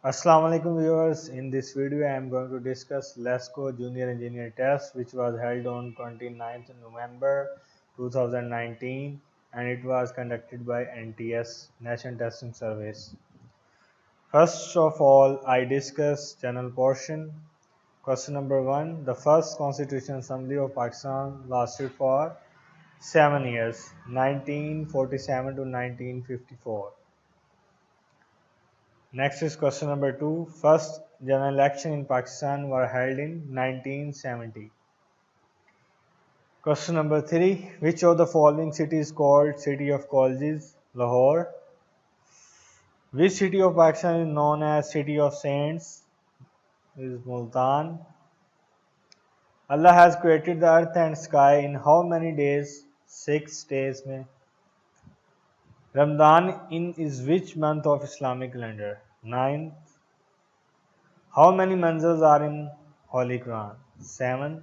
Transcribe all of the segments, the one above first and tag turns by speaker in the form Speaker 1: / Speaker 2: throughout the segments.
Speaker 1: Assalamu alaikum viewers. In this video I am going to discuss LESCO Junior Engineer Test which was held on 29th November 2019 and it was conducted by NTS National Testing Service. First of all I discuss general portion. Question number 1. The first Constitutional Assembly of Pakistan lasted for 7 years 1947 to 1954. Next is question number 2. First general election in Pakistan were held in 1970. Question number 3. Which of the following cities is called City of Colleges? Lahore. Which city of Pakistan is known as City of Saints? Is Multan. Allah has created the earth and sky in how many days? 6 days में. Ramadan in is which month of Islamic calendar? 9th. How many manzils are in Holy Quran? 7.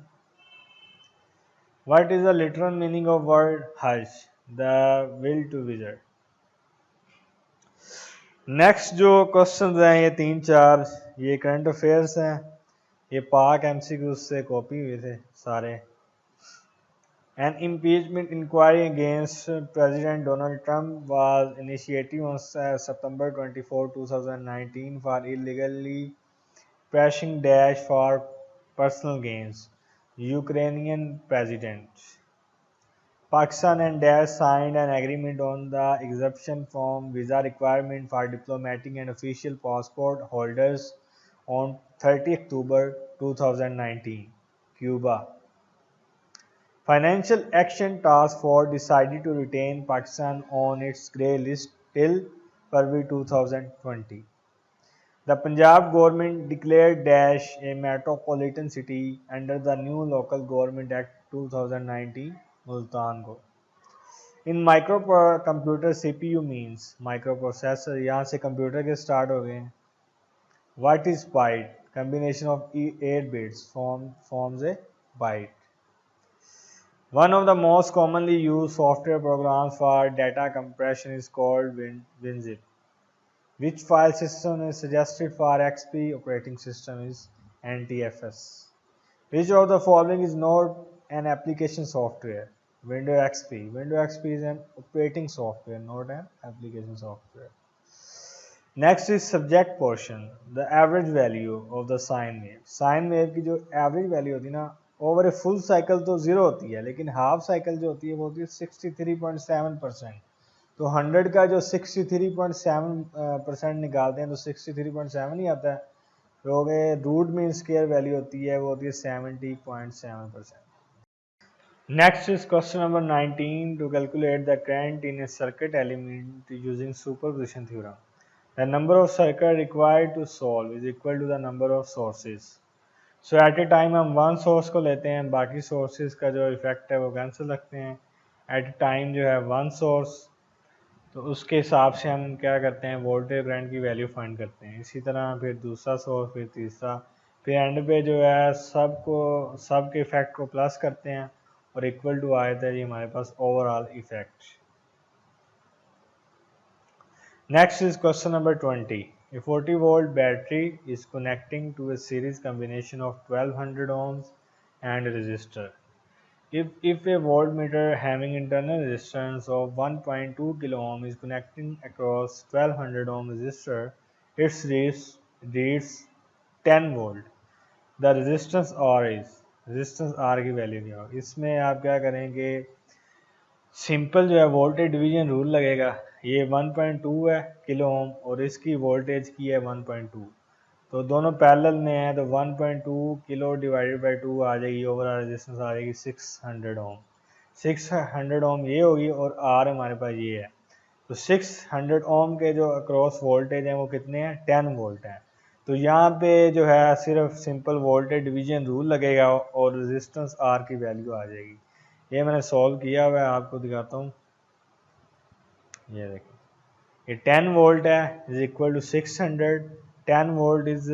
Speaker 1: What is the literal meaning of word Hajj? The will to visit. Next जो question हैं ये 3-4 ये current affairs हैं, ये पाक MCQ से copy हुए थे सारे. An impeachment inquiry against President Donald Trump was initiated on September 24, 2019 for illegally pressing Daesh for personal gains. Ukrainian president. Pakistan and Daesh signed an agreement on the exemption from visa requirement for diplomatic and official passport holders on 30 October 2019. Cuba. Financial Action Task Force decided to retain Pakistan on its grey list till February 2020. The Punjab government declared Daesh a metropolitan city under the new Local Government Act 2019 Multan को. In micro computer CPU means microprocessor. यहाँ से computer के start हो गए हैं. What is byte? Combination of 8 bits forms a byte. One of the most commonly used software programs for data compression is called WinZip. Which file system is suggested for XP operating system is NTFS. Which of the following is not an application software? Windows XP. Windows XP is an operating software, not an application software. Next is subject portion. The average value of the sine wave. Sine wave की जो average value होती है ना, over a full cycle तो 0 होती है, लेकिन half cycle जो होती है वो होती है 63.7%. तो 100 का जो 63.7% निकालते हैं तो 63.7 ही आता है. तो रूट मीन स्क्वायर वैल्यू होती है वो होती है 70.7%. Next is question number 19. To calculate the current in a circuit element using superposition theorem. The number of circuits required to solve is equal to the number of sources. So at a time हम one source को लेते हैं, बाकी sources का जो effect है वो cancel रखते हैं. एट टाइम जो है वन सोर्स, तो उसके हिसाब से हम क्या करते हैं, वोल्टेज करंट की वैल्यू फाइंड करते हैं. इसी तरह फिर दूसरा सोर्स, फिर तीसरा, फिर एंड पे जो है सब के इफेक्ट को प्लस करते हैं और इक्वल टू आया था ये हमारे पास overall effect. Next is question number 20. A 40-volt battery is connecting to a series combination of 1200 ohms and a resistor. If a voltmeter having internal resistance of 1.2 kilo ohm is connecting across 1200 ohm resistor, its reads 10 volt. The resistance R is, resistance R की value क्या हो. इसमें आप क्या करेंगे, simple जो है voltage division rule लगेगा. ये 1.2 है किलो ओम और इसकी वोल्टेज की है 1.2, तो दोनों पैरेलल में है, तो 1.2 किलो डिवाइडेड बाई 2 आ जाएगी. ओवरऑल रेजिस्टेंस आ जाएगी 600 ओम. 600 ओम ये होगी और आर हमारे पास ये है. तो 600 ओम के जो अक्रॉस वोल्टेज हैं वो कितने हैं, 10 वोल्ट हैं. तो यहाँ पे जो है सिर्फ सिंपल वोल्टेज डिवीजन रूल लगेगा और रेजिस्टेंस आर की वैल्यू आ जाएगी. ये मैंने सॉल्व किया हुआ है, आपको दिखाता हूँ. ये देखिए, ये 10 वोल्ट है is equal to 600. 10 volt is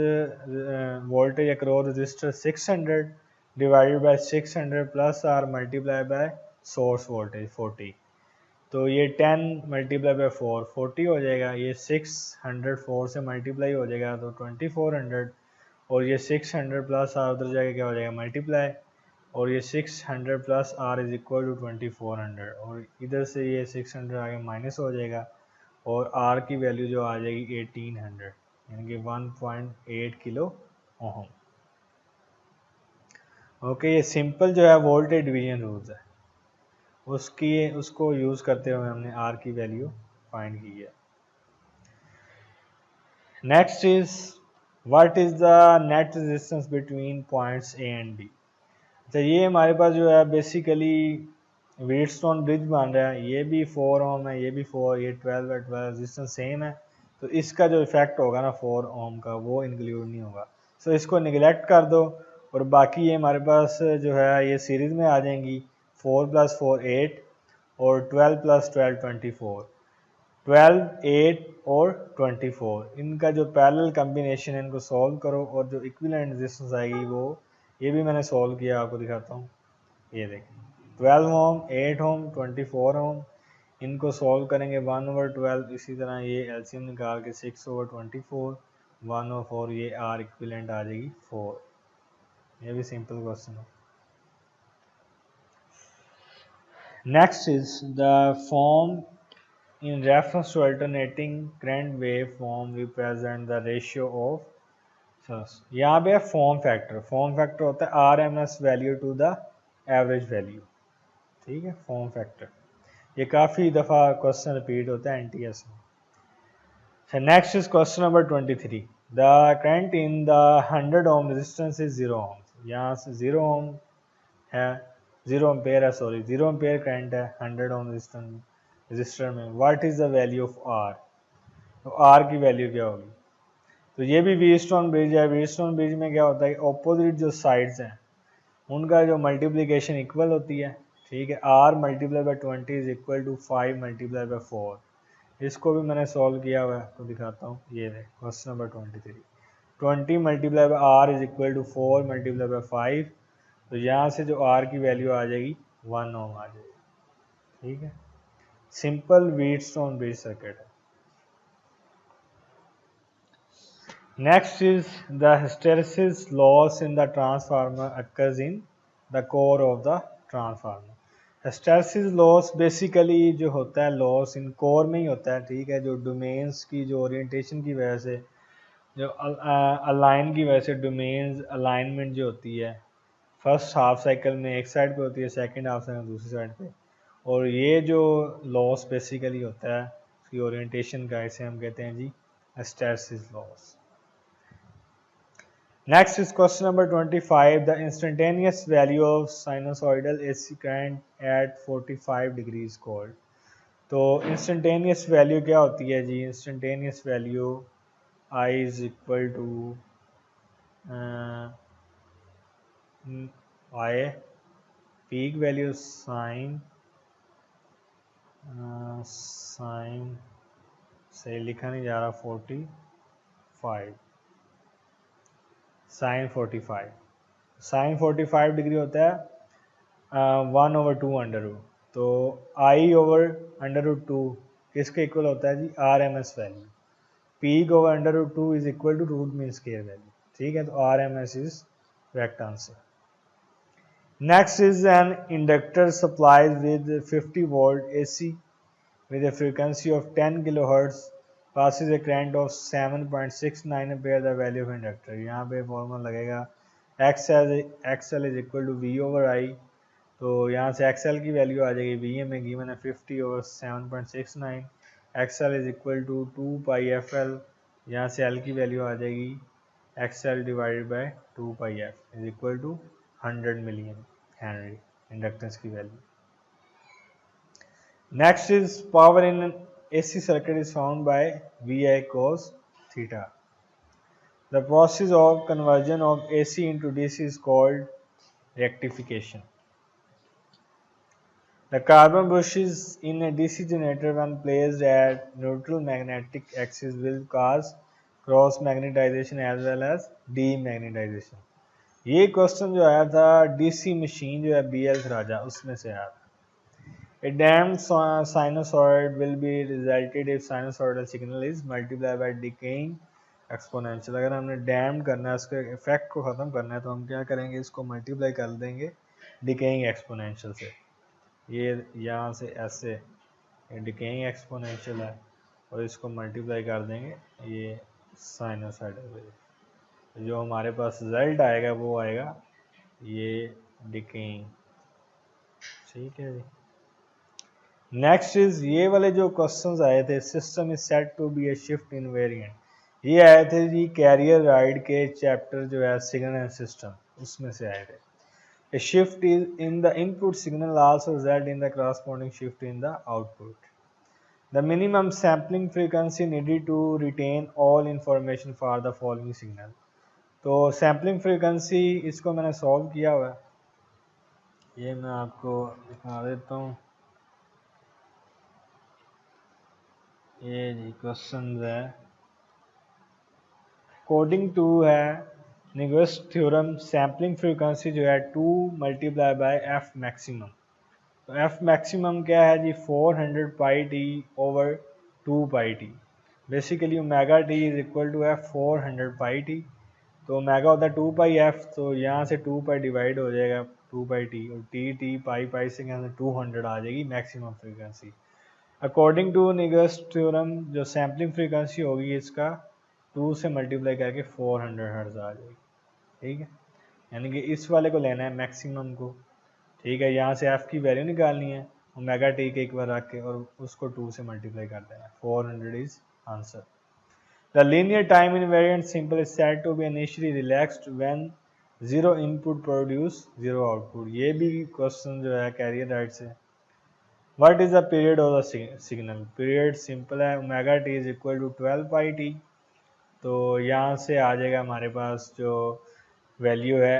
Speaker 1: voltage across resistor 600 divided by 600 plus R multiply by source voltage 40. तो ये 10 मल्टीप्लाई बाई 4 40 हो जाएगा, ये 604 से मल्टीप्लाई हो जाएगा तो 2400, और ये 600 प्लस आर उधर जाके क्या हो जाएगा मल्टीप्लाई, और ये 600 plus R is equal to 2400, और इधर से ये 600 आगे माइनस हो जाएगा और आर की वैल्यू जो आ जाएगी 1800 यानी कि 1.8 किलो ओहम। ओके, ये सिंपल जो है वोल्टेज डिवीजन रूल्स है, उसको यूज़ करते हुए हमने आर की वैल्यू फाइंड की है। Next is what is the net resistance between points A and B. तो ये हमारे पास जो है बेसिकली व्हीटस्टोन ब्रिज बन रहा है, ये भी 4 ओम है, ये भी 4, ये 12 है, 12 रेजिस्टेंस सेम है, तो इसका जो इफेक्ट होगा ना 4 ओम का वो इंक्लूड नहीं होगा, सो इसको निगलेक्ट कर दो, और बाकी ये हमारे पास जो है ये सीरीज में आ जाएंगी, 4 + 4 8 और 12 + 12 24, 12 8 और 24, इनका जो पैरेलल कॉम्बिनेशन है इनको सॉल्व करो, और जो इक्विवेलेंट रेजिस्टेंस आएगी वो ये भी मैंने सॉल्व किया, आपको दिखाता हूँ। ये देखें 12 ओम, 8 ओम, 24 ओम, इनको सॉल्व करेंगे 1/12, इसी तरह ये एलसीएम निकाल के 6/24, 1/4, ये आर इक्विवेलेंट आ जाएगी 4। ये भी सिंपल क्वेश्चन है। Next is the form in reference to alternating current waveform represent the ratio of, यहाँ पे है फॉर्म फैक्टर, फॉर्म फैक्टर होता है RMS value to the average value, ठीक है, फॉर्म फैक्टर, ये काफ़ी दफ़ा क्वेश्चन रिपीट होता है NTS में। Next is question number 23, the current in the 100 ohm resistance is 0 ओम, यहाँ से 0 ओम है, 0 एम्पेयर है, सॉरी 0 एम्पेयर करंट है 100 ओम रजिस्टर में, what is the value of R, तो आर की वैल्यू क्या होगी। तो ये भी व्हीटस्टोन ब्रिज है, व्हीटस्टोन ब्रिज में क्या होता है ऑपोजिट जो साइड्स हैं उनका जो मल्टीप्लिकेशन इक्वल होती है, ठीक है, R multiply by 20 is equal to 5 multiply by 4, इसको भी मैंने सॉल्व किया हुआ है तो दिखाता हूँ। ये है question number 23, 20 multiply by R is equal to 4 multiply by 5, तो यहाँ से जो आर की वैल्यू आ जाएगी 1 ओम आ जाएगी, ठीक है, सिंपल व्हीटस्टोन ब्रिज सर्किट है। Next is the hysteresis loss in the transformer occurs in the core of the transformer. Hysteresis loss basically जो होता है loss in core में ही होता है, ठीक है, जो डोमेन्स की जो ओरिएंटेशन की वजह से, जो अलाइन की वजह से डोमेन्स अलाइनमेंट जो होती है फर्स्ट हाफ साइकिल में एक साइड पे होती है, सेकंड हाफ साइकिल दूसरी साइड पे, और ये जो लॉस बेसिकली होता है उसकी ओरिएंटेशन का, इसे हम कहते हैं जी hysteresis loss. Next is question number 25, the instantaneous value of sinusoidal AC current at 45 degrees called। तो instantaneous value क्या होती है जी, instantaneous value I is equal to I peak value sin से लिखा नहीं जा रहा 45 साइन 45, साइन 45 डिग्री होता है 1/2 अंडर रूट, तो I/√2 किसके इक्वल होता है जी RMS value, peak over √2 is equal to root mean square value, ठीक है, तो RMS is correct answer. Next is an inductor supplies with 50 volt AC with a frequency of 10 kilohertz passes a current of 7.69 ampere, the value of inductor। यहाँ पे formula लगेगा XL is equal to V/I, तो यहाँ से XL की value आ जाएगी, V में given है 50/7.69, XL is equal to 2 pi FL, यहाँ से L की वैल्यू आ जाएगी XL divided by 2 pi F is equal to 100 million Henry, inductance की value. Next is power in an AC circuit is found by VI cos theta. The process of conversion of AC into DC is called rectification. The carbon bushes in a DC generator when placed at neutral magnetic axis will cause cross magnetization as well as demagnetization. ये question जो आया था DC machine जो है BL राजा उसमें से आया था। A damped sinusoid will be resulted if sinusoidal signal is multiplied by decaying exponential। अगर हमने डैम्ड करना है, उसके इफेक्ट को ख़त्म करना है, तो हम क्या करेंगे, इसको मल्टीप्लाई कर देंगे डिकेइंग एक्सपोनेंशियल से। ये यहाँ से ऐसे डिकेइंग एक्सपोनेंशियल है और इसको मल्टीप्लाई कर देंगे ये साइनोसाइडल वेव। जो हमारे पास रिजल्ट आएगा वो आएगा ये डिकेइंग। ठीक है जी। नेक्स्ट इज, ये वाले जो क्वेश्चंस आए थे, system is set to be a shift invariant, ये आए थे जी कैरियर राइड के चैप्टर जो है सिग्नल एंड सिस्टम, उसमें से आए थे। A shift is in the input signal also result in the corresponding shift in the output. The minimum sampling frequency needed to retain all information for the following signal. तो sampling frequency इसको मैंने solve किया हुआ है, ये मैं आपको दिखा देता हूँ। ये जी क्वेश्चन है, अकॉर्डिंग टू है न्यूगेस्ट थ्योरम, सैम्पलिंग फ्रीक्वेंसी जो है 2 मल्टीप्लाई बाय एफ मैक्सिमम। तो एफ मैक्सिमम क्या है जी, 400 pi T over 2 pi T. Basically omega T is equal to F 400 pi T. तो ओमेगा होता है 2 पाई एफ, तो यहाँ से 2 पाई डिवाइड हो जाएगा 2 पाई टी, और टी पाई पाई से यहाँ से 200 आ जाएगी maximum frequency. According to Nyquist theorem जो सैम्पलिंग फ्रीक्वेंसी होगी इसका 2 से मल्टीप्लाई करके 400 हर्ट्ज आ जाएगी। ठीक है, यानी कि इस वाले को लेना है मैक्सिमम को। ठीक है, यहाँ से एफ की वैल्यू निकालनी है ओमेगा टी के एक बार रख के, और उसको 2 से मल्टीप्लाई कर देना है। 400 is answer. The linear time invariant simple is said to be initially relaxed when 0 input produce 0 output. ये भी क्वेश्चन जो है कैरियर राइट से। What is the period of the signal? Period simple है, omega T is equal to 12 pi T. तो यहाँ से आ जाएगा हमारे पास जो वैल्यू है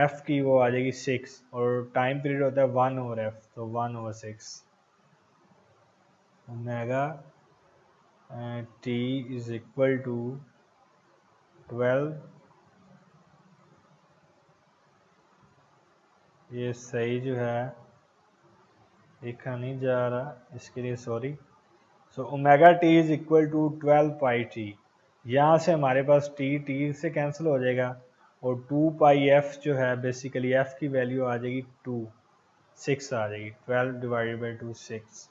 Speaker 1: एफ की, वो आ जाएगी 6, और टाइम पीरियड होता है 1 ओवर एफ, तो 1 over 6 omega T is equal to 12। ये सही जो है लिखा नहीं जा रहा, इसके लिए sorry. So omega T is equal to 12 pi T. यहाँ से हमारे पास टी से कैंसिल हो जाएगा, और 2 पाई एफ जो है बेसिकली एफ की वैल्यू आ जाएगी 6 आ जाएगी। 12 डिवाइडेड बाई 2 6,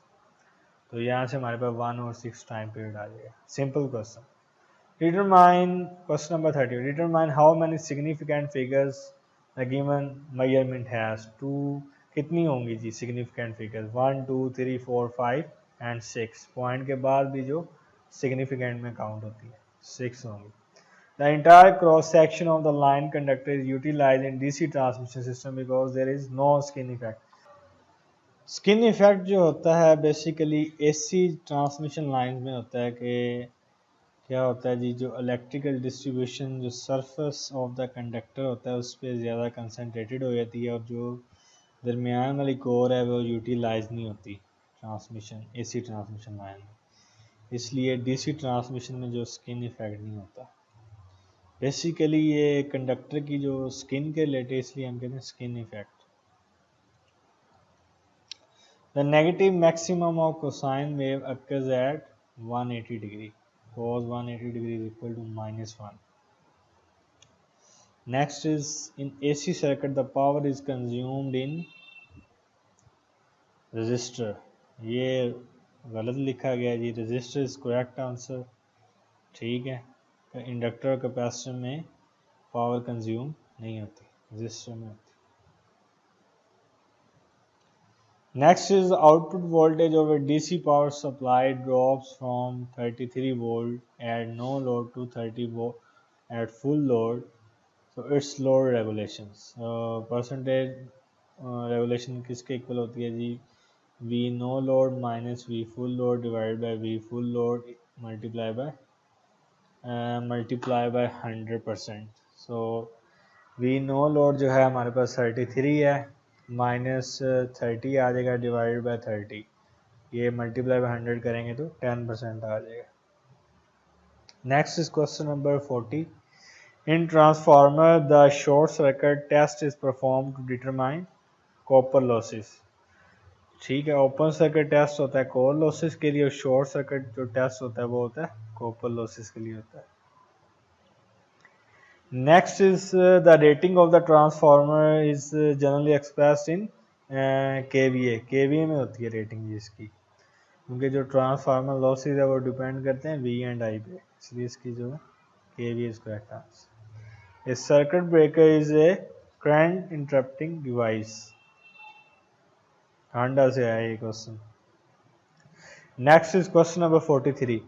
Speaker 1: तो यहाँ से हमारे पास 1 और 6 टाइम पीरियड आ जाएगा। Simple question. Determine question number 30, determine how many significant figures the given measurement has to. कितनी होंगी जी सिग्निफिकेंट फिगर्स? 1 2 3 4 5 एंड 6। पॉइंट के बाद भी जो सिग्निफिकेंट में काउंट होती है 6 होंगी। The entire cross section of the line conductor is utilized in DC transmission system because there is no skin effect. Skin effect जो होता है बेसिकली एसी ट्रांसमिशन लाइन में होता है कि क्या होता है जी, जो इलेक्ट्रिकल डिस्ट्रीब्यूशन जो सरफेस ऑफ द कंडक्टर होता है उस पर ज़्यादा कंसनट्रेटेड हो जाती है, और जो दरमियान वाली कोर है वो यूटिलाइज नहीं होती ट्रांसमिशन एसी ट्रांसमिशन लाइन में। इसलिए डीसी ट्रांसमिशन में जो स्किन इफेक्ट नहीं होता। बेसिकली ये कंडक्टर की जो स्किन के रिलेटेड, इसलिए हम कहते हैं skin effect. The negative maximum of cosine wave occurs at 180 degree, cos 180 degree is equal to -1। Next is in AC circuit the power is consumed in resistor. ये गलत लिखा गया जी, रजिस्टर इज करेक्ट आंसर। ठीक है, inductor और capacitor में power consume नहीं होती, रजिस्टर में होती। Next is output voltage of a DC power supply drops from 33 volt at no load to 30 volt at full load, तो it's load regulations. Percentage regulation किसके इक्वल होती है जी? V no load minus V full load divide by V full load multiply by 100%। So V no load जो है हमारे पास 33 है, -30 आ जाएगा डिवाइड बाय 30, ये मल्टीप्लाई बाय 100 करेंगे तो 10% आ जाएगा। Next is question number 40, in transformer the short circuit test is perform to determine copper losses. ठीक है, ओपन सर्किट टेस्ट होता है कोर लॉसेस के लिए और शॉर्ट सर्किट जो टेस्ट होता है वो होता है कॉपर लॉसेस के लिए होता है। Next is the rating of the transformer is generally expressed in KVA. KVA में होती है रेटिंग इसकी, क्योंकि जो ट्रांसफार्मर लॉसेस है वो डिपेंड करते हैं वी एंड आई पे, इसलिए इसकी जो kVA is correct answer. A circuit breaker is a current interrupting device. हांडा से आया ये question. Next is question number 43.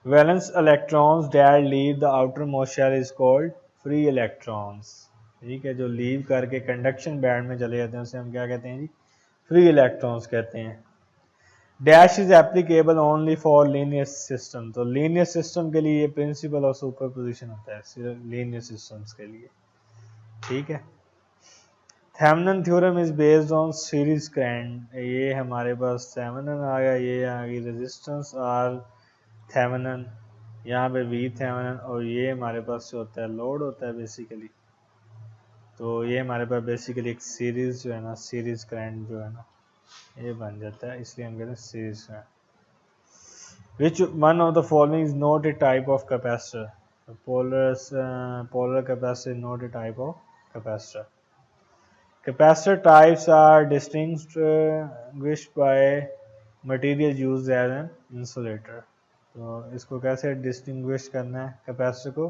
Speaker 1: Valence electrons that leave the outermost shell is called free electrons. ठीक है, जो लीव करके कंडक्शन बैंड में चले जाते हैं उसे हम क्या कहते हैं जी? फ्री इलेक्ट्रॉन्स कहते हैं। Dash is applicable only for linear system. तो लीनियर सिस्टम के लिए ये प्रिंसिपल ऑफ सुपरपोजिशन होता है, सिर्फ लीनियर सिस्टम्स के लिए। ठीक है। Thevenin theorem is based on series current. ये हमारे पास थेवेनिन आ गया, ये आ गई रेजिस्टेंस आर थेवेनिन, यहाँ पे वी थेवेनिन, और ये हमारे पास जो होता है लोड होता है बेसिकली। तो ये हमारे पास बेसिकली एक सीरीज जो है ना, सीरीज करंट जो है ना ये बन जाता है, इसलिए हम कहते हैं series current. Which one of the following is not a type of capacitor. Polar capacitor is not a type of capacitor. Capacitor types are distinguished by material used as an insulator. तो इसको कैसे distinguish करना है capacitor को?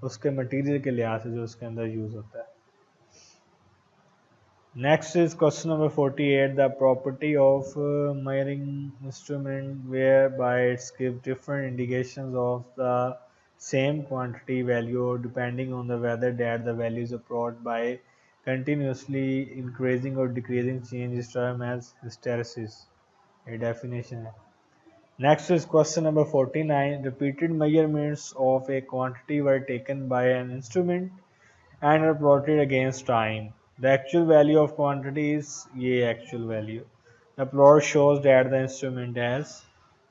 Speaker 1: उसके material के लिहाज से जो उसके अंदर यूज होता है। Next is question number 48. The property of measuring instrument whereby it's give different indications of the same quantity value depending on the whether that the value is approached by continuously increasing or decreasing change is termed as hysteresis. A definition है। Next is question number 49. Repeated measurements of a quantity were taken by an instrument and are plotted against time. The actual value of quantity is ये actual value. The plot shows that the instrument has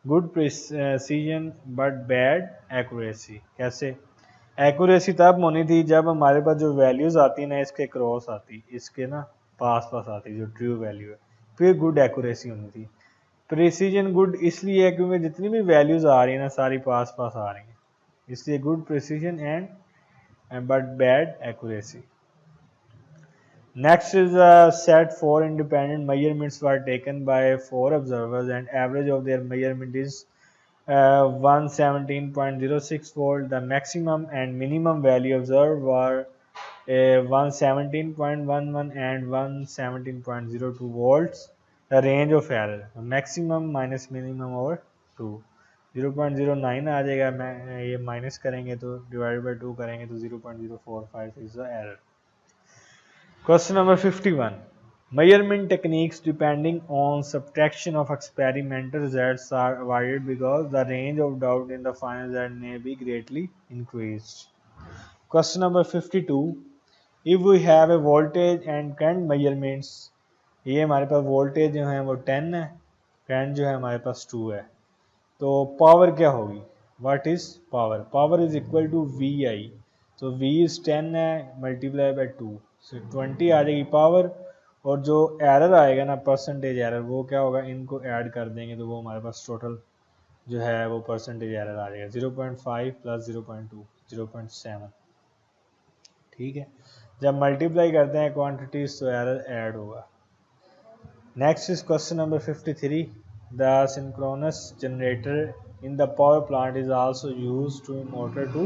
Speaker 1: good precision but bad accuracy. कैसे? Accuracy तब होनी थी जब हमारे पास जो values आती है ना इसके क्रॉस आती, इसके ना पास पास आती, जो ट्रू वैल्यू है, फिर गुड एक्यूरेसी होनी थी। प्रिसीजन गुड इसलिए है क्योंकि जितनी भी वैल्यूज आ रही है ना सारी पास पास आ रही हैं, इसलिए good precision and but bad accuracy. Next is a set 4 independent measurements were taken by 4 observers and average of their measurement is 117.06 volt. The maximum and minimum value observed were 117.11 and 117.02 volts. The range of error maximum minus minimum over 2 0.09 आ जाएगा। ये minus करेंगे तो divide by 2 करेंगे तो 0.045 is the error. Question number 51. Measurement techniques depending on subtraction of experimental results are avoided because the range of doubt in the final result may be greatly increased. Question number 52. If we have a voltage and current measurements, ये हमारे पास voltage जो है वो 10 है, current जो है हमारे पास 2 है, तो पावर क्या होगी? What is power? Power is equal to VI. तो V is 10 है मल्टीप्लाई बाय 2 से 20 आ जाएगी पावर, और जो एरर आएगा ना परसेंटेज एरर वो क्या होगा? इनको ऐड कर देंगे तो वो हमारे पास टोटल जो है वो परसेंटेज एरर आ जाएगा 0.5 प्लस 0.2 0.7। ठीक है, जब मल्टीप्लाई करते हैं क्वांटिटीज तो एरर ऐड होगा। Next is question number 53. The synchronous generator in the power plant is also used to motor to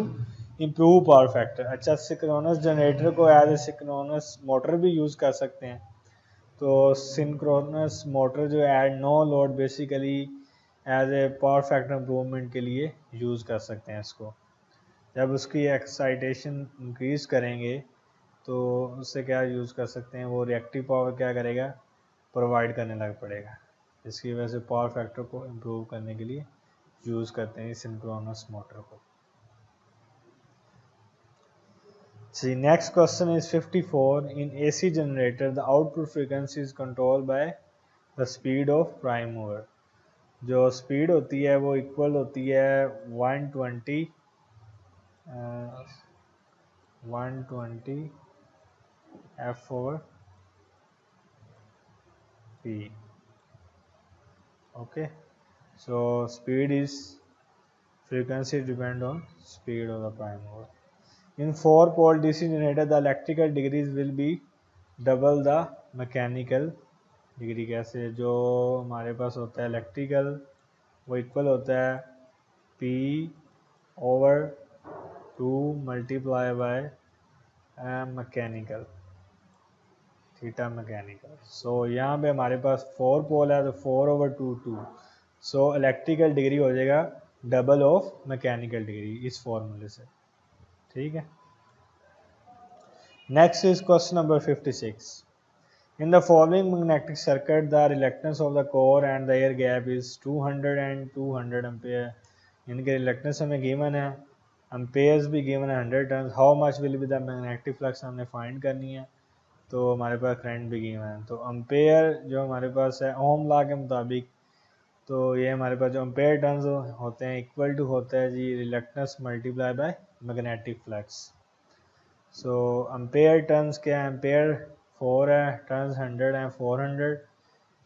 Speaker 1: improve power factor. अच्छा, सिंक्रोनस जनरेटर को एज ए सिंक्रोनस मोटर भी यूज़ कर सकते हैं। तो सिंक्रोनस मोटर जो है no load basically as a power factor improvement के लिए यूज़ कर सकते हैं इसको। जब उसकी एक्साइटेशन इंक्रीज़ करेंगे तो उससे क्या यूज़ कर सकते हैं, वो रिएक्टिव पावर क्या करेगा? प्रोवाइड करने लग पड़ेगा, इसकी वजह से पावर फैक्टर को इम्प्रूव करने के लिए यूज करते हैं सिंक्रोनस मोटर को। See, next question is 54. In AC generator, the output frequency is controlled by the speed of prime mover. जो स्पीड होती है वो इक्वल होती है 120 F/P। Okay, so speed is frequency depend on speed of the prime mover. In 4-pole DC generator, the electrical degrees will be double the mechanical degree. कैसे? जो हमारे पास होता है इलेक्ट्रिकल वो इक्वल होता है P over 2 multiply by mechanical theta mechanical. So यहाँ पे हमारे पास 4 पोल है तो 4 ओवर 2 2. सो इलेक्ट्रिकल डिग्री हो जाएगा डबल ऑफ मैकेनिकल डिग्री इस फॉर्मूले से. ठीक है. Next is question number 56. In the following magnetic circuit, the reluctance of the core and the air gap is 200 and 200 ampere. इनके reluctance हमें given है, amperes भी given है 100 turns. How much will be the magnetic flux हमने find करनी है. तो हमारे पास करंट भी given है. तो अम्पेयर जो हमारे पास है ओम लॉ के मुताबिक, तो ये हमारे पास जो अम्पेयर टर्न्स होते हैं इक्वल टू होता है जी reluctance multiply by magnetic flux. So ampere turns क्या है? एम्पेयर 4 है, टर्न्स 100 हैं, 400.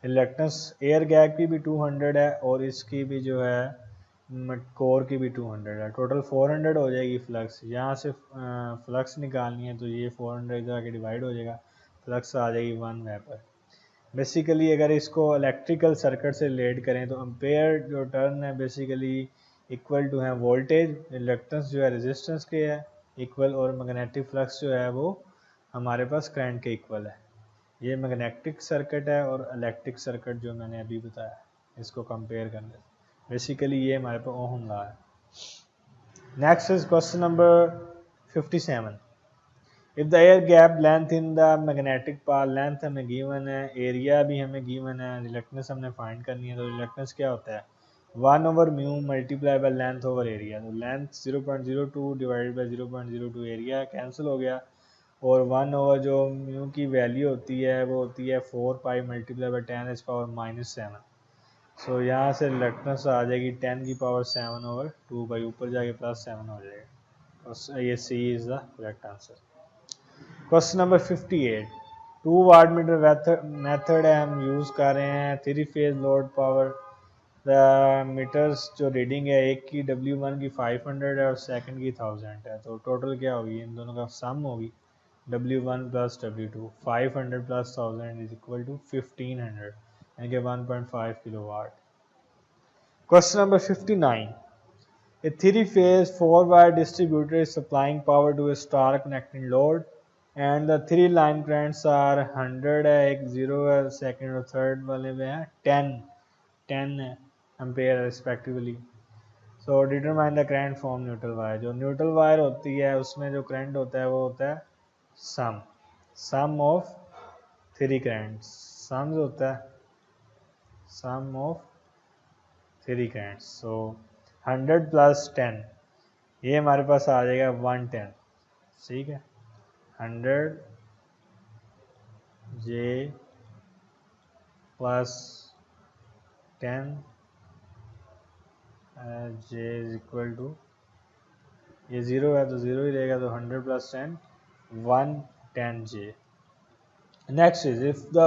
Speaker 1: रिलक्टेंस एयर गैप की भी 200 है और इसकी भी जो है कोर की भी 200 है. टोटल 400 हो जाएगी फ्लक्स. यहाँ से फ्लक्स निकालनी है तो ये 400 इधर आके डिवाइड हो जाएगा, फ्लक्स आ जाएगी 1 वेपर. बेसिकली अगर इसको इलेक्ट्रिकल सर्किट से रिलेट करें तो अम्पेयर जो टर्न है बेसिकली इक्वल टू है वोल्टेज, रिलक्टेंस जो है रेजिस्टेंस के है इक्वल, और मैग्नेटिक फ्लक्स जो है वो हमारे पास करंट के इक्वल है. ये मैग्नेटिक सर्किट है और इलेक्ट्रिक सर्किट जो मैंने अभी बताया इसको कंपेयर करने से बेसिकली ये हमारे पास ओहम लॉ है. Next is question number 57. If the air gap length in the magnetic path, length हमें गिवन है, एरिया भी हमें गिवन है, रिलक्टेंस हमने फाइंड करनी है. तो रिलक्टेंस क्या होता है? 1 over mu multiply by length over area. तो length 0.02 divided by 0.02 area cancel हो गया, और 1 ओवर जो म्यू की वैल्यू होती है वो होती है 4 पाई मल्टीप्लाई बाय 10⁻⁻7. सो यहाँ से रिलक्टेंस आ जाएगी 10⁻⁷ ओवर 2 बाई ऊपर जाके +7 हो जाएगा. और ये C is the correct answer. Question number 58. 2 watt meter method है, हम यूज़ कर रहे हैं 3 phase load power. The meters जो रीडिंग है एक की W1 की 500 है और सेकंड की 1000 है. तो टोटल क्या होगी? इन दोनों का सम होगी W1 plus W2. 500 plus 1000 is equal to 1500 यानी कि 1.5 kilowatt. Question number 59. A 3-phase 4-wire distributor is supplying power to a star connecting load and the 3 line currents are 100 है, एक 0 है, सेकंड और थर्ड वाले में है 10 ampere respectively. So determine the current from neutral wire. जो neutral wire होती है उसमें जो करंट होता है वो होता है सम ऑफ 3 करंट्स. सम होता है सम ऑफ 3 करंट्स. सो 100 प्लस 10 ये हमारे पास आ जाएगा 110. ठीक है. 100 J plus 10 J is equal to, ये 0 है तो 0 ही रहेगा, तो 100 plus 10 110 J. Next is if the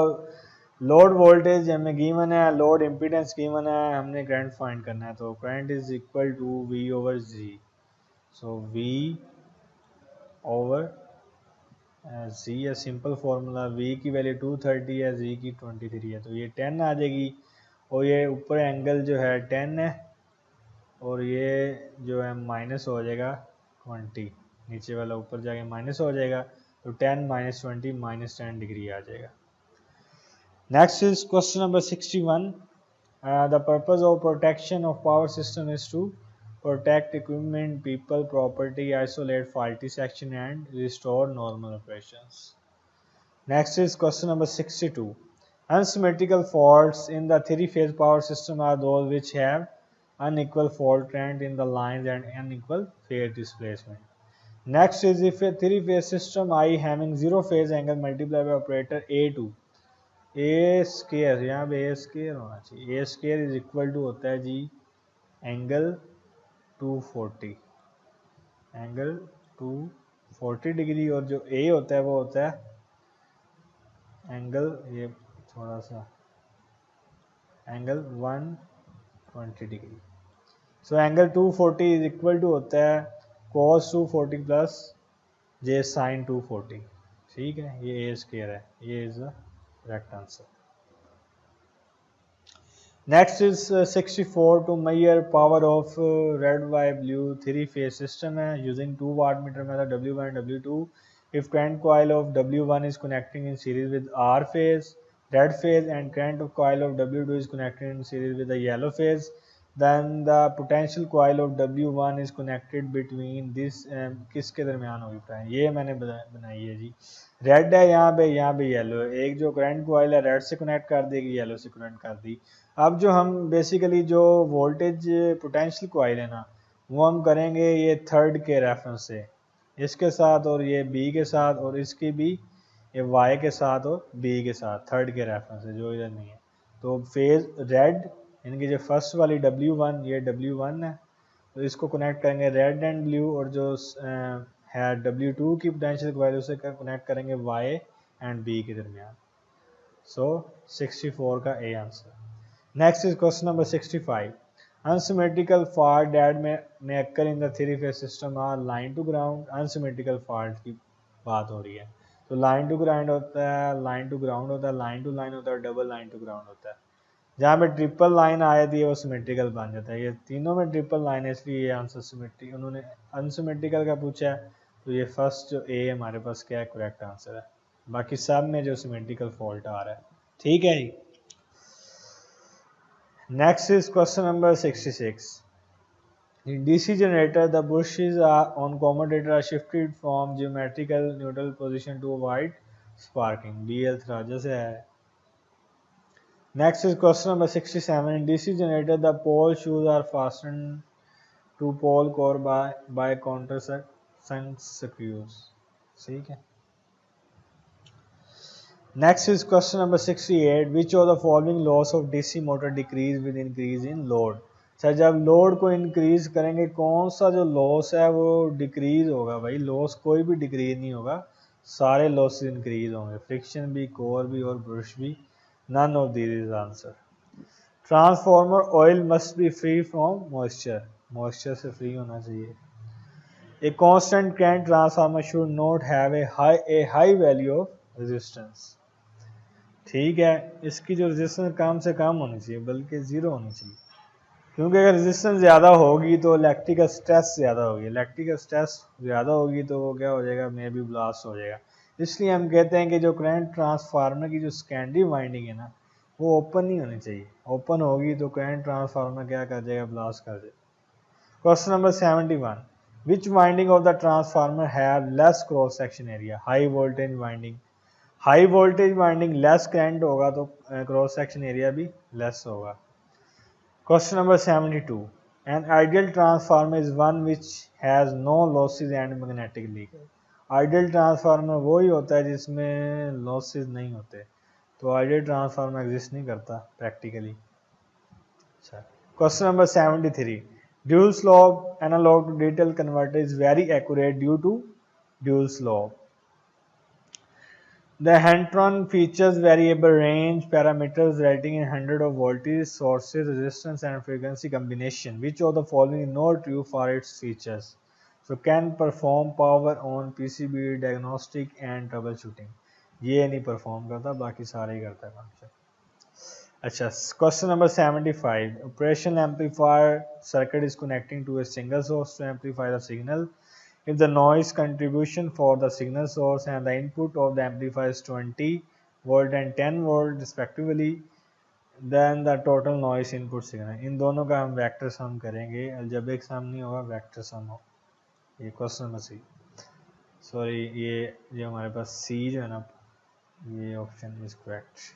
Speaker 1: load voltage हमें गिवन है, लोड इम्पीडेंस गिवन है, हमने करंट फाइंड करना है. तो current is equal to V over Z. So V over Z है सिंपल फार्मूला. V की वैल्यू 230 है, Z की 23 है, तो ये 10 आ जाएगी. और ये ऊपर एंगल जो है 10 है और ये जो है माइनस हो जाएगा 20, नीचे वाला ऊपर जाके माइनस हो जाएगा, तो 10 माइनस 20 माइनस 10 डिग्री आ जाएगा. Next is question number 61. The purpose of protection of power system is to protect equipment, people, property, isolate faulty section and restore normal operations. Next is question number 62. Unsymmetrical faults in the 3-phase power system are those which have unequal fault current in the lines and unequal phase displacement. Next is if a 3-phase system I having 0 phase angle multiplied by operator A2, A square, यहाँ पे A square होना चाहिए, A square is equal to होता है जी angle 240 angle 240 degree, और जो ए होता है वो होता है एंगल, ये थोड़ा सा angle 120 degree. So angle 240 is equal to होता है cos 240 प्लस जे साइन 240। ठीक है, ये ए स्क्वायर है, ये is the correct answer. Next is 64 to measure power of red, white, blue three-phase system है using 2 wattmeter method W1 and W2. If current coil of W1 is connecting in series with R phase, red phase, and current of coil of W2 is connected in series with the yellow phase, then the potential coil of W1 is connected between this किसके दरमियान होगी prime, ये मैंने बनाई है जी। Red है यहाँ पे येलो है, एक जो करंट कॉइल है रेड से कनेक्ट कर देगी, येलो से कनेक्ट कर दी। अब जो हम बेसिकली जो वोल्टेज पोटेंशियल कॉइल है ना, वो हम करेंगे ये थर्ड के रेफरेंस से, इसके साथ और ये बी के साथ और इसकी भी ये वाई के साथ और बी के साथ, थर्ड के रेफरेंस से जो इधर नहीं है। तो फेज रेड इनकी जो फर्स्ट वाली W1, ये W1 है, तो इसको कनेक्ट करेंगे रेड एंड ब्लू, और जो है W2 की पोटेंशियल कॉइल उसे कनेक्ट करेंगे वाई एंड बी के दरमियान। सो 64 का A answer. Next is question number 65. Unsymmetrical fault that may occur in the three-phase system are line to ground. Unsymmetrical fault की बात हो रही है, तो line to ground होता है, line to ground होता है, line to line होता है, double line to ground होता है। जहाँ पे ट्रिपल लाइन आ जाती है वो सिमेट्रिकल बन जाता है। ये तीनों में ट्रिपल लाइन है, इसलिए ये आंसर सिमेट्रिक, उन्होंने अनसिमेट्रिकल का पूछा है, तो ये फर्स्ट जो ए हमारे पास क्या है, करेक्ट आंसर है। बाकी सब में जो सिमेट्रिकल फॉल्ट आ रहा है। ठीक है जी। Next is question number 66. In DC generator, the bushes on commutator are shifted from geometrical neutral position to avoid sparking. BL राजा से है। Next is question number 67. In DC generator, the pole shoes are fastened to pole core by countersunk screws. ठीक है। Next is question number 68. Which of the following laws of DC motor decrease with increase in load? अच्छा, जब load को increase करेंगे कौन सा जो loss है वो डिक्रीज होगा? भाई लॉस कोई भी डिक्रीज नहीं होगा, सारे लॉस इंक्रीज होंगे, फ्रिक्शन भी, कोर भी और ब्रश भी। None of this is answer. Transformer oil must be free from moisture, moisture से फ्री होना चाहिए। A constant current transformer should not have a high value of resistance. ठीक है, इसकी जो रेजिस्टेंस कम से कम होनी चाहिए, बल्कि ज़ीरो होनी चाहिए, क्योंकि अगर रेजिस्टेंस ज़्यादा होगी तो इलेक्ट्रिकल स्ट्रेस ज़्यादा होगी, इलेक्ट्रिकल स्ट्रेस ज़्यादा होगी तो वो क्या हो जाएगा, मे बी ब्लास्ट हो जाएगा। इसलिए हम कहते हैं कि जो करंट ट्रांसफार्मर की जो सेकेंडरी वाइंडिंग है ना, वो ओपन नहीं होनी चाहिए। ओपन होगी तो करंट ट्रांसफार्मर क्या कर जाएगा, ब्लास्ट कर जाएगा। Question number 71. Which winding of the transformer have less cross section area? High voltage winding, high voltage winding less current होगा तो क्रॉस सेक्शन एरिया भी लेस होगा। Question number 72. An ideal transformer is one which has no losses and magnetic leakage. Ideal transformer वही होता है जिसमें losses नहीं होते, तो आइडियल ट्रांसफार्मर एग्जिस्ट नहीं करता practically. Question number 73. Dual slope analog to digital converter is very accurate due to dual slope. The Hantron features variable range parameters resulting in hundreds of voltage sources, resistance and frequency combination. Which of the following is not true for its features? So can perform power on PCB diagnostic and troubleshooting. ये नहीं perform करता, बाकी सारे ही करता है काम। अच्छा, question number 75. Operational amplifier circuit is connecting to a single source to amplify the signal. If the noise contribution for the signal source and the input of the amplifier is 20 volt and 10 volt respectively, then the total noise input signal. इन दोनों का हम vector sum करेंगे, algebraic सम नहीं होगा, vector sum हो। ये question number C, sorry ये जो हमारे पास सी जो है ना, ये option is correct.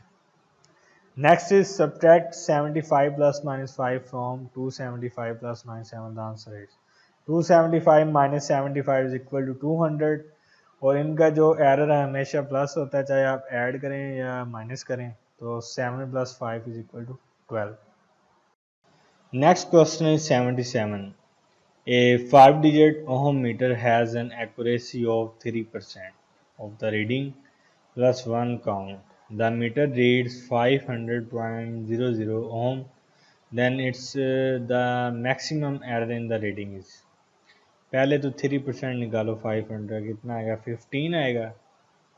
Speaker 1: Next is subtract 75 plus minus 5 from 275 plus minus 7। The answer is 275 minus 75 is equal to 200, और इनका जो एरर है हमेशा प्लस होता है, चाहे आप ऐड करें या माइनस करें, तो 7 plus 5 is equal to 12। Next question is 77. A 5 digit ohm meter has an accuracy of 3% of the reading plus 1 count. the meter reads 500.00 ohm, then it's the maximum error in the reading is. पहले तो 3% निकालो 500 कितना आएगा 15 आएगा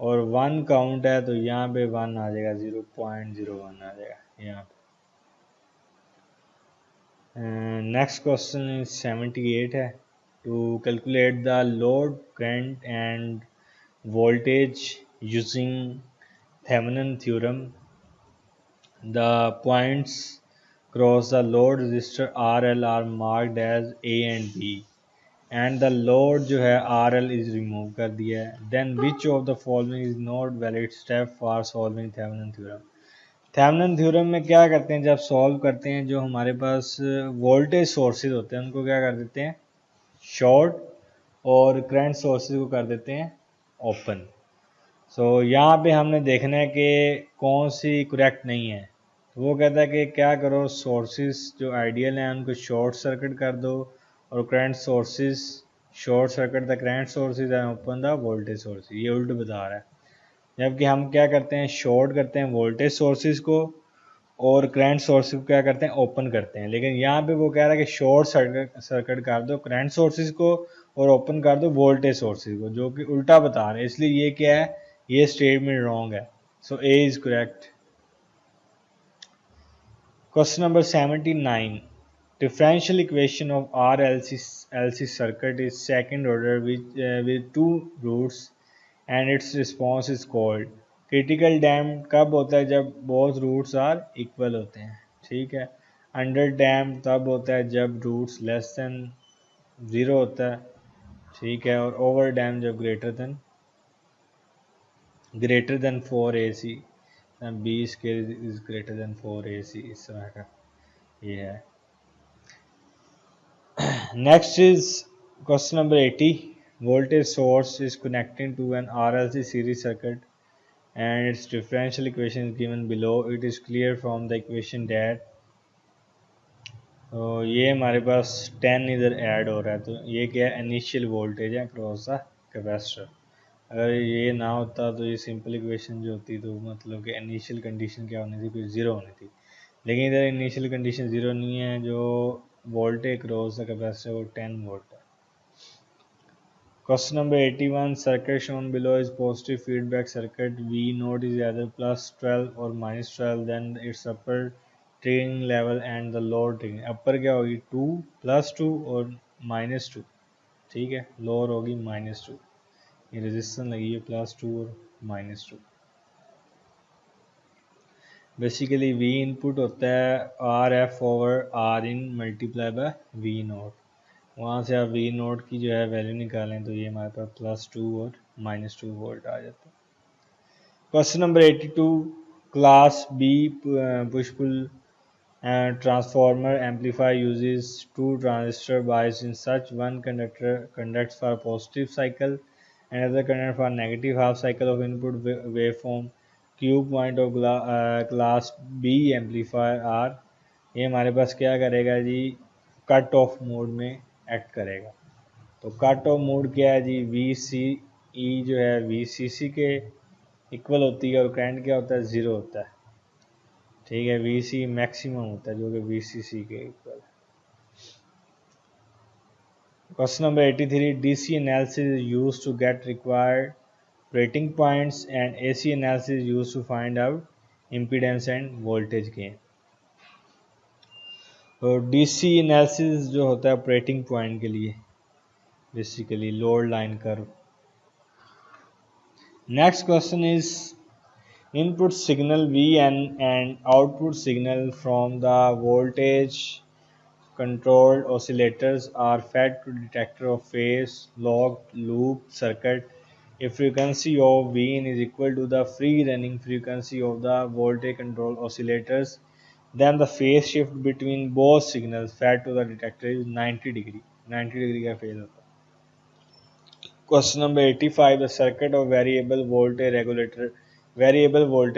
Speaker 1: और 1 count है तो यहाँ पे 1 आ जाएगा 0.01 आ जाएगा यहाँ पे. नेक्स्ट क्वेश्चन इज 78 है. To calculate the load current and voltage using Thevenin theorem, the points across the load resistor RL are marked as A and B and the load जो है RL is remove कर दिया है. Then which of the following is not valid step for solving Thevenin theorem? Thevenin theorem में क्या करते हैं जब सॉल्व करते हैं जो हमारे पास वोल्टेज सोर्सेज होते हैं उनको क्या कर देते हैं शॉर्ट और करंट सोर्सेज को कर देते हैं ओपन. यहाँ पे हमने देखना है कि कौन सी करेक्ट नहीं है. तो वो कहता है कि क्या करो सोर्सेज जो आइडियल हैं उनको शॉर्ट सर्किट कर दो और current sources short circuit the current sources and open the voltage sources. ये उल्ट बता रहा है जबकि हम क्या करते हैं शॉर्ट करते हैं वोल्टेज सोर्सेज को और करंट सोर्स को क्या करते हैं ओपन करते हैं. लेकिन यहाँ पे वो कह रहा है कि शॉर्ट सर्किट कर दो करंट सोर्सेज को और ओपन कर दो वोल्टेज सोर्सेज को, जो कि उल्टा बता रहे हैं. इसलिए ये क्या है ये स्टेटमेंट रॉन्ग है. So A is correct. Question number 79. Differential equation of RLC circuit is second order with two roots and its response is called. Critical dam कब होता है जब बोथ रूट्स आर इक्वल होते हैं. ठीक है. अंडर डैम तब होता है जब रूट्स लेस देन 0 होता है. ठीक है. और ओवर डैम जब greater than 4 AC and B scale is greater than 4 AC. इस तरह का ये है. Next is question number 80. Voltage source is connecting to an RLC series circuit and its differential equation is given below. It is clear from the equation that तो ये हमारे पास 10 इधर add हो रहा है. तो ये क्या है इनिशियल वोल्टेज है क्रॉस द कैपेसिटर. अगर ये ना होता तो ये सिंपल इक्वेशन जो होती तो मतलब कि इनिशियल कंडीशन क्या होनी थी कोई 0 होनी थी. लेकिन इधर इनिशियल कंडीशन 0 नहीं है. जो वोल्टेज क्रॉस द कैपेसिटर वो 10 वोल्ट है. Question number 81. Circuit shown below is positive feedback circuit. V node is either plus 12 or minus 12. Then its upper triggering level and the lower triggering. Upper क्या होगी 2 plus 2 और minus 2. ठीक है. Lower होगी minus 2. ये resistance लगी है plus 2 और minus 2. बेसिकली V इनपुट होता है RF over R in multiply by V note. वहाँ से आप V नोट की जो है वैल्यू निकालें तो ये हमारे पास +2 और -2 वोल्ट आ जाता है. Question number 82. Class B push pull transformer amplifier uses two transistor bias in such one conductor conducts for positive cycle and other conductor for negative half cycle of input waveform. Q point of class B amplifier are. ये हमारे पास क्या करेगा जी cut off mode में act करेगा. तो cut off mode क्या है जी VCE जो है VCC के इक्वल होती है और करंट क्या होता है 0 होता है. ठीक है. VC मैक्सिमम होता है जो कि VCC के इक्वल है. Question number 83. DC analysis is used to get required operating points and AC analysis used to find out impedance and voltage gain. तो DC एनालिसिस जो होता है ऑपरेटिंग पॉइंट के लिए basically load line curve. Next question is input signal Vn and output signal from the voltage controlled oscillators are fed to detector of phase locked loop circuit. If frequency of Vn is equal to the free running frequency of the voltage controlled oscillators, then the phase shift between both signals fed to the detector is 90 degree. 90 degree का phase होता है. Question number 85. The circuit of variable voltage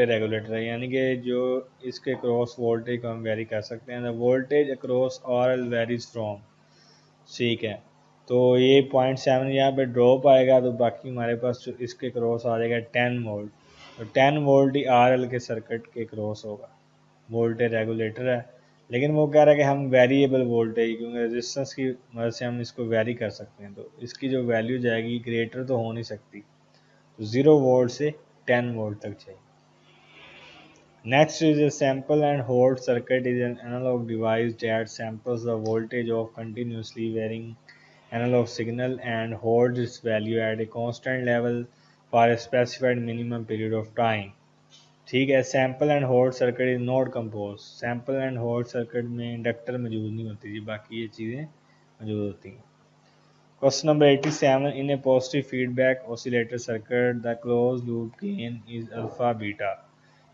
Speaker 1: regulator है यानी कि जो इसके cross voltage को हम वेरी कर सकते हैं. The voltage across RL varies from. ठीक है. तो ये 0.7 यहाँ पे ड्रॉप आएगा तो बाकी हमारे पास जो इसके क्रॉस आ जाएगा 10 वोल्ट तो 10 वोल्ट ही RL के सर्किट के क्रॉस होगा। वोल्टेज रेगुलेटर है, लेकिन वो कह रहा है कि हम वेरिएबल वोल्टेज, क्योंकि रेजिस्टेंस की मदद से हम इसको वेरी कर सकते हैं, तो इसकी जो वैल्यू जाएगी ग्रेटर तो हो नहीं सकती, तो 0 वोल्ट से 10 वोल्ट तक चाहिए। Next is a sample and hold circuit is an analog device that samples the voltage of continuously varying analog signal and holds its value at a constant level for a specified minimum period of time. ठीक है, sample and hold circuit is not compose. Sample and hold circuit में inductor मौजूद नहीं होती जी, बाकी ये चीज़ें मौजूद होती हैं। Question number 87, in A positive feedback oscillator circuit the close loop gain is alpha beta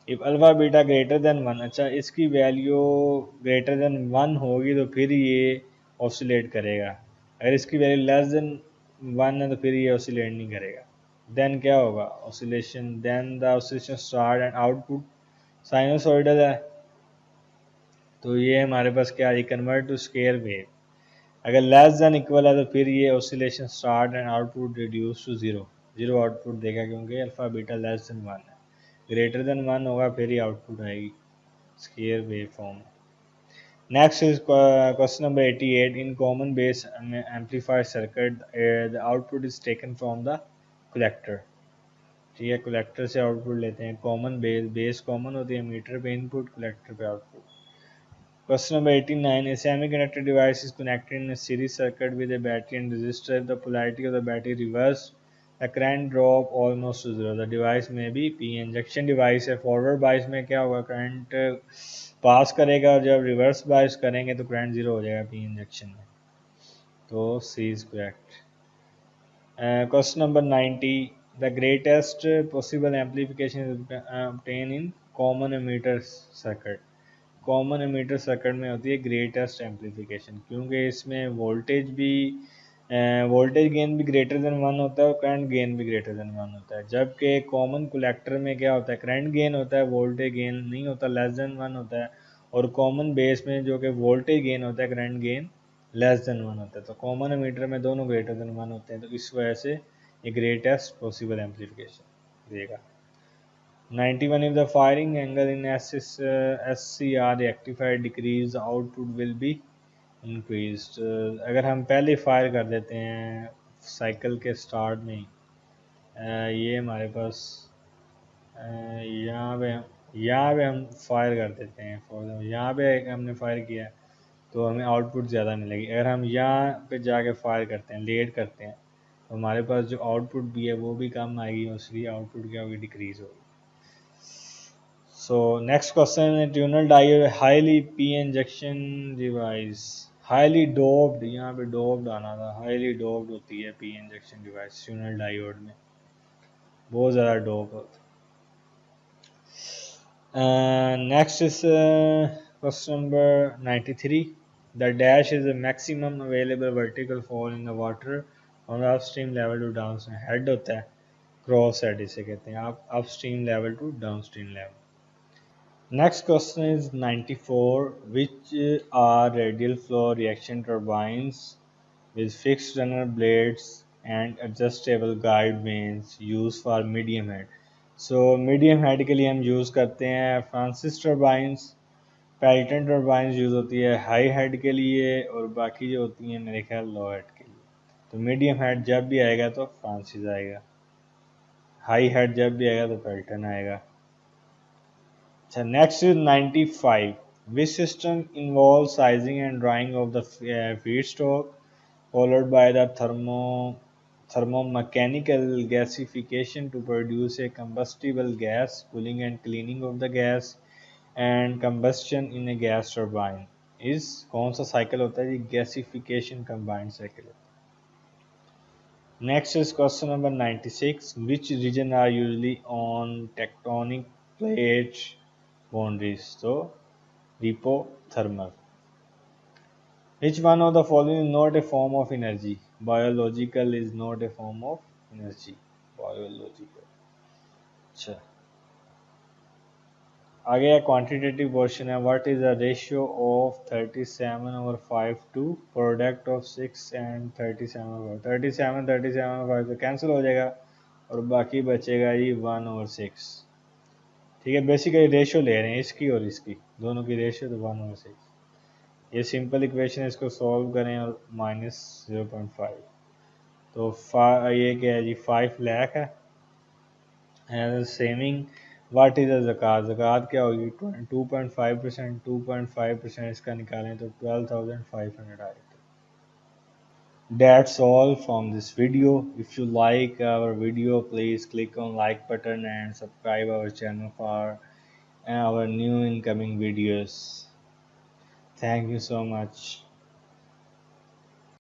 Speaker 1: if alpha beta greater than 1। अच्छा, इसकी वैल्यू ग्रेटर देन 1 होगी तो फिर ये ऑसिलेट करेगा, अगर इसकी वैल्यू लेस देन 1 है तो फिर ये ऑसिलेट नहीं करेगा। देन क्या होगा, oscillation, then the oscillation start and output sinusoidal है, तो ये हमारे पास क्या है, कन्वर्ट टू स्केयर वेव। अगर लेस देन इक्वल है तो फिर ये oscillation start and output reduce to zero, zero output देगा क्योंकि अल्फा बीटा लेस देन 1 है। ग्रेटर देन 1 होगा फिर ही आउटपुट आएगी square wave form. Next is question number 88, in common base amplifier circuit the output is taken from the collector. ठीक है, collector से output लेते हैं। कॉमन बेस कॉमन होती है, मीटर पे इनपुट, कलेक्टर पे output. Question number 89, a semiconductor device is connected in a series circuit with a battery and resistor. If the polarity of the battery reversed, the current drop almost to zero. The device may be P injection device है। Forward बाइस में क्या होगा, current pass करेगा और जब reverse bias करेंगे तो करंट जीरो हो जाएगा P इंजेक्शन में, तो C is correct. Question number 90, the greatest possible amplification is obtained in common emitter circuit. Common ammeter circuit में होती है ग्रेटेस्ट एम्पलीफिकेशन, क्योंकि इसमें वोल्टेज गेन भी ग्रेटर देन 1 होता है और करंट गेन भी ग्रेटर देन 1 होता है। जबकि कॉमन कलेक्टर में क्या होता है, करंट गेन होता है, वोल्टेज गेन नहीं होता, लेस देन 1 होता है। और कॉमन बेस में जो कि वोल्टेज गेन होता है, करंट गेन लेस देन 1 होता है। तो कॉमन एमीटर में दोनों ग्रेटर देन 1 होते हैं, तो इस वजह से ये ग्रेटेस्ट पॉसिबल एम्पलीफिकेशन देगा। 91, if the firing angle in SCR rectifier decrease, the output will be increased. अगर हम पहले फायर कर देते हैं साइकिल के स्टार्ट में ये हमारे पास यहाँ पे हम फायर कर देते हैं, फॉर एग्जाम्पल यहाँ पे हमने फायर किया तो हमें आउटपुट ज़्यादा मिलेगी। अगर हम यहाँ पे जाके फायर करते हैं, लेट करते हैं, तो हमारे पास जो आउटपुट भी है वो भी कम आएगी, इसलिए आउटपुट क्या होगी, डिक्रीज होगी। So next question, tunnel diode highly P injection device, highly doped, यहाँ पे doped आना था, highly doped होती है P injection device tunnel diode में, बहुत ज़्यादा डोप होता है। Next is question number 93, the dash is the maximum available vertical fall in the water on the upstream level to downstream, head होता है, cross head इसे कहते हैं, upstream level to downstream level। Next question is 94, which are radial flow reaction turbines with fixed runner blades and adjustable guide vanes used for medium head. So medium head के लिए हम use करते हैं Francis turbines, Pelton turbines use होती है high head के लिए, और बाकी जो होती हैं मेरे ख्याल लो हेड के लिए। तो मीडियम हेड जब भी आएगा तो फ्रांसिस आएगा, हाई हेड जब भी आएगा तो पेल्टन आएगा। So next is 95. Which system involves sizing and drying of the feedstock, followed by the thermomechanical gasification to produce a combustible gas, cooling and cleaning of the gas, and combustion in a gas turbine? Is कौन सा cycle होता है? Gasification combined cycle. Next is question number 96. Which region are usually on tectonic plate boundaries? So Repothermal. Which one of the following is not a form of energy? Biological is not a form of energy. Biological. अच्छा, आगे quantitative question है, what is the ratio of 37/5 to product of 6 and 37/5। 37 37/5 तो cancel हो जाएगा और बाकी बचेगा ये 1/6। ठीक है, बेसिकली रेशो ले रहे हैं इसकी और इसकी, दोनों की रेशो तो 1/6। ये सिंपल इक्वेशन है, इसको सॉल्व करें और -0.5, तो ये क्या है जी, 5 लाख है। And saving, what is a ज़कात, ज़कात क्या होगी, 2.5%, 2.5% इसका निकालें तो 12,500 आएगा। That's all from this video. If you like our video, please click on like button and subscribe our channel for our new incoming videos. Thank you so much.